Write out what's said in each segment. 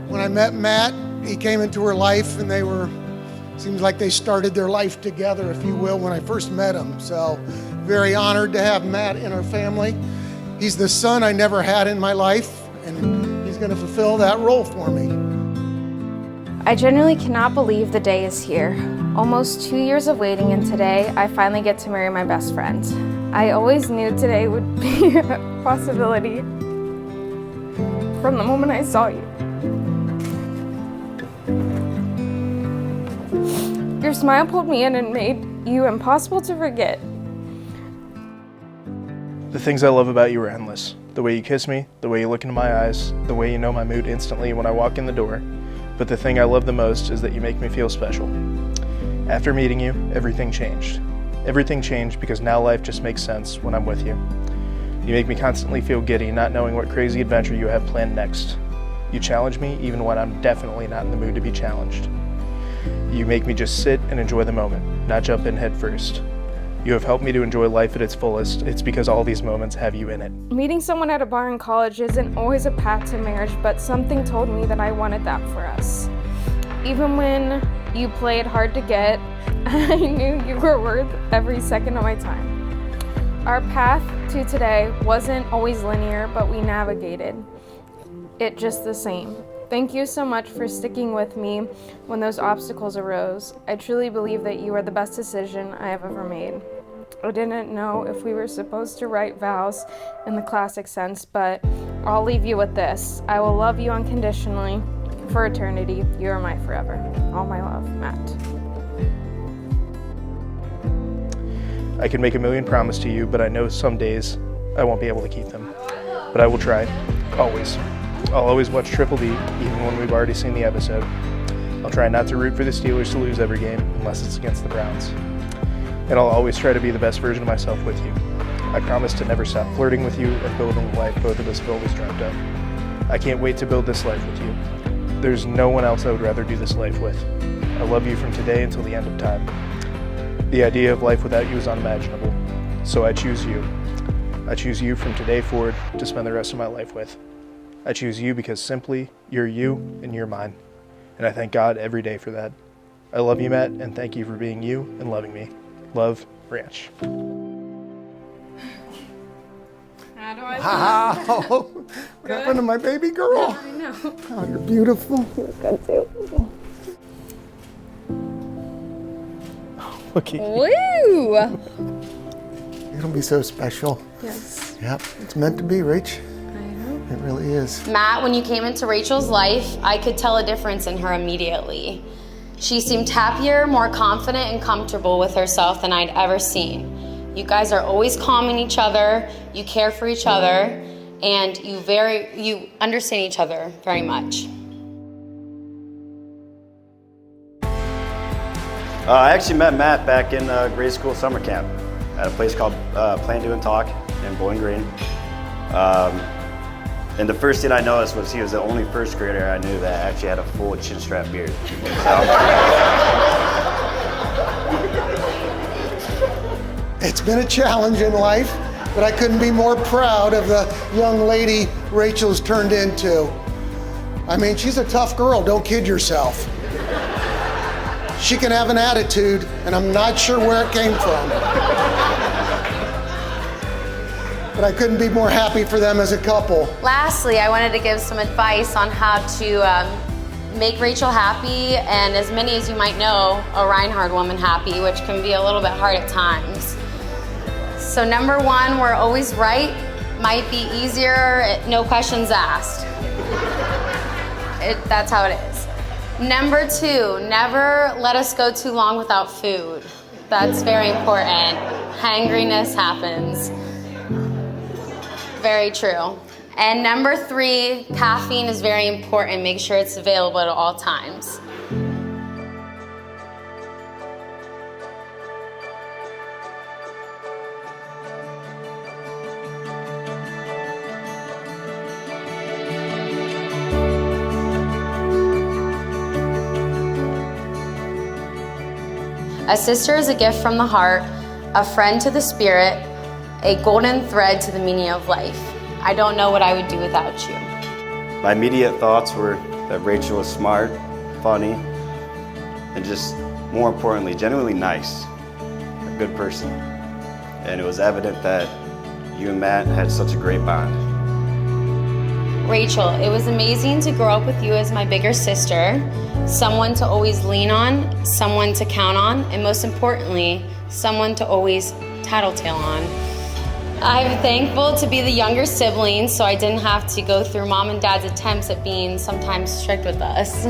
When I met Matt, he came into her life and seems like they started their life together, if you will, when I first met him. So very honored to have Matt in our family. He's the son I never had in my life, and he's going to fulfill that role for me. I genuinely cannot believe the day is here. Almost 2 years of waiting, and today I finally get to marry my best friend. I always knew today would be a possibility from the moment I saw you. Your smile pulled me in and made you impossible to forget. The things I love about you are endless. The way you kiss me, the way you look into my eyes, the way you know my mood instantly when I walk in the door. But the thing I love the most is that you make me feel special. After meeting you, everything changed. Everything changed because now life just makes sense when I'm with you. You make me constantly feel giddy, not knowing what crazy adventure you have planned next. You challenge me even when I'm definitely not in the mood to be challenged. You make me just sit and enjoy the moment, not jump in head first. You have helped me to enjoy life at its fullest. It's because all these moments have you in it. Meeting someone at a bar in college isn't always a path to marriage, but something told me that I wanted that for us. Even when you played hard to get, I knew you were worth every second of my time. Our path to today wasn't always linear, but we navigated it just the same. Thank you so much for sticking with me when those obstacles arose. I truly believe that you are the best decision I have ever made. I didn't know if we were supposed to write vows in the classic sense, but I'll leave you with this. I will love you unconditionally for eternity. You are my forever. All my love, Matt. I can make a million promises to you, but I know some days I won't be able to keep them. But I will try, always. I'll always watch Triple B, even when we've already seen the episode. I'll try not to root for the Steelers to lose every game, unless it's against the Browns. And I'll always try to be the best version of myself with you. I promise to never stop flirting with you and building the life both of us have always dreamt of. I can't wait to build this life with you. There's no one else I would rather do this life with. I love you from today until the end of time. The idea of life without you is unimaginable, so I choose you. I choose you from today forward to spend the rest of my life with. I choose you because simply, you're you and you're mine. And I thank God every day for that. I love you, Matt, and thank you for being you and loving me. Love, Branch. How do I Wow! What happened to my baby girl? I know. Oh, you're beautiful. Good too. Look at you. Woo! It'll be so special. Yes, Yep, it's meant to be, Rach. I know. It really is. Matt, when you came into Rachel's life, I could tell a difference in her immediately. She seemed happier, more confident, and comfortable with herself than I'd ever seen. You guys are always calming each other, you care for each other, and you understand each other very much. I actually met Matt back in grade school summer camp at a place called Plan, Do, and Talk in Bowling Green. And the first thing I noticed was he was the only first grader I knew that actually had a full chin strap beard. It's been a challenge in life, but I couldn't be more proud of the young lady Rachel's turned into. I mean, she's a tough girl, don't kid yourself. She can have an attitude, and I'm not sure where it came from. But I couldn't be more happy for them as a couple. Lastly, I wanted to give some advice on how to make Rachel happy, and as many as you might know, a Reinhard woman happy, which can be a little bit hard at times. So number one, we're always right. Might be easier, no questions asked. That's how it is. Number two, never let us go too long without food. That's very important. Hangriness happens. Very true. And number three, caffeine is very important. Make sure it's available at all times. A sister is a gift from the heart, a friend to the spirit, a golden thread to the meaning of life. I don't know what I would do without you. My immediate thoughts were that Rachel was smart, funny, and just more importantly, genuinely nice, a good person. And it was evident that you and Matt had such a great bond. Rachel, it was amazing to grow up with you as my bigger sister, someone to always lean on, someone to count on, and most importantly, someone to always tattletale on. I'm thankful to be the younger sibling so I didn't have to go through mom and dad's attempts at being sometimes strict with us.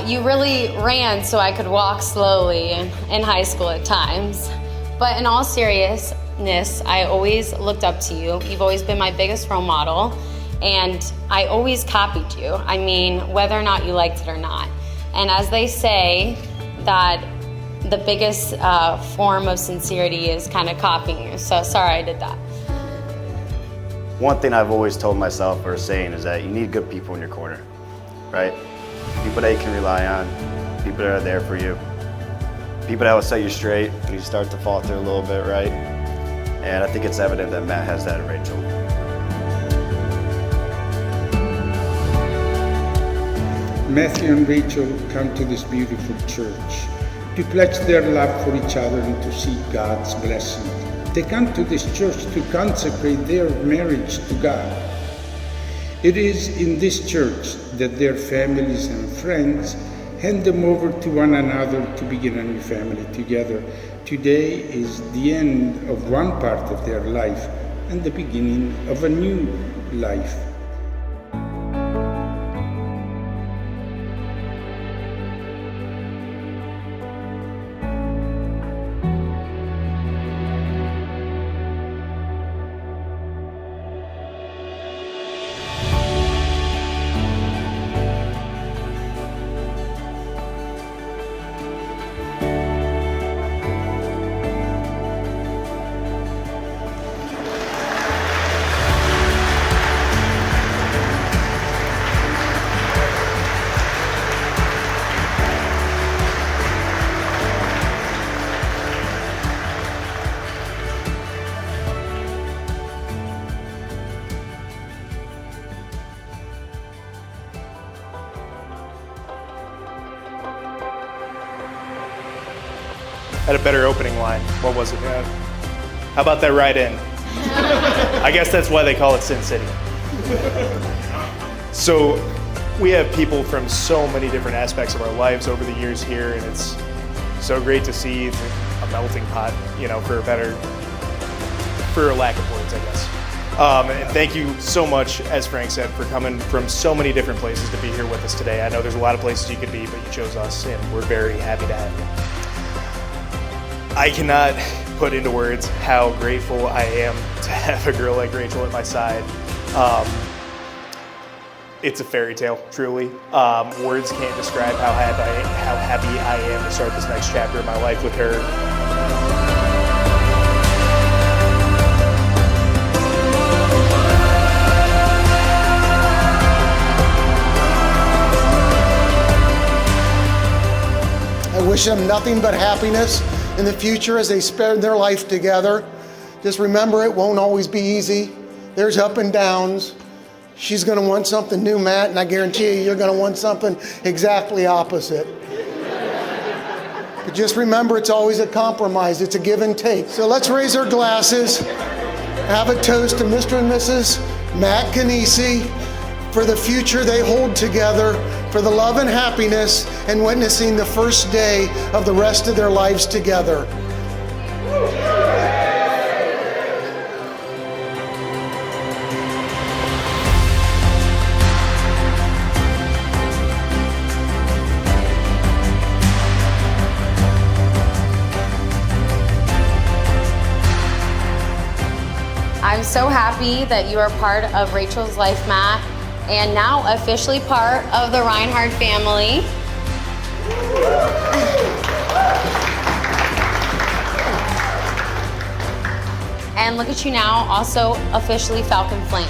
You really ran so I could walk slowly in high school at times. But in all seriousness, I always looked up to you. You've always been my biggest role model, and I always copied you. I mean, whether or not you liked it or not. And as they say, that the biggest form of sincerity is kind of copying you. So sorry I did that. One thing I've always told myself or saying is that you need good people in your corner, right? People that you can rely on, people that are there for you, people that will set you straight when you start to falter a little bit, right? And I think it's evident that Matt has that in Rachel. Matthew and Rachel come to this beautiful church to pledge their love for each other and to seek God's blessing. They come to this church to consecrate their marriage to God. It is in this church that their families and friends hand them over to one another to begin a new family together. Today is the end of one part of their life and the beginning of a new life. Had a better opening line. What was it, man? How about that ride in? I guess that's why they call it Sin City. So we have people from so many different aspects of our lives over the years here, and it's so great to see a melting pot, you know, for a lack of words, I guess. And thank you so much, as Frank said, for coming from so many different places to be here with us today. I know there's a lot of places you could be, but you chose us, and we're very happy to have you. I cannot put into words how grateful I am to have a girl like Rachel at my side. It's a fairy tale, truly. Words can't describe how happy I am to start this next chapter of my life with her. I wish them nothing but happiness in the future as they spend their life together. Just remember, it won't always be easy. There's up and downs. She's going to want something new, Matt, and I guarantee you, you're going to want something exactly opposite. But just remember, it's always a compromise. It's a give and take. So let's raise our glasses, have a toast to Mr. and Mrs. Matt Canisi for the future they hold together, for the love and happiness, and witnessing the first day of the rest of their lives together. I'm so happy that you are part of Rachel's life, Matt, and now officially part of the Reinhardt family. And look at you now, also officially Falcon Flames.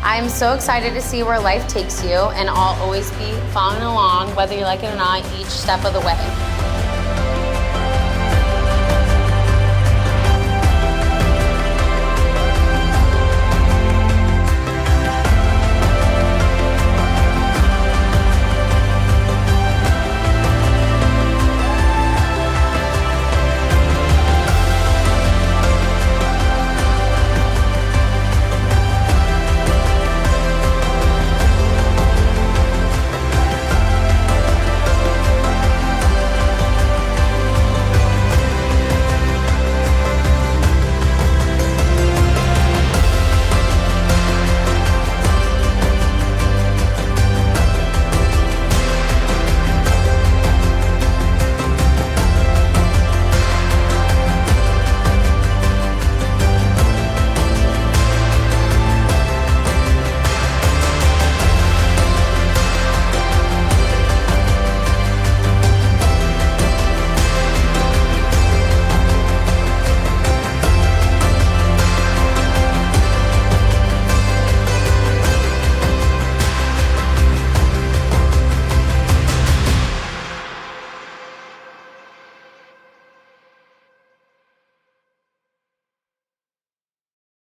I'm so excited to see where life takes you, and I'll always be following along, whether you like it or not, each step of the way.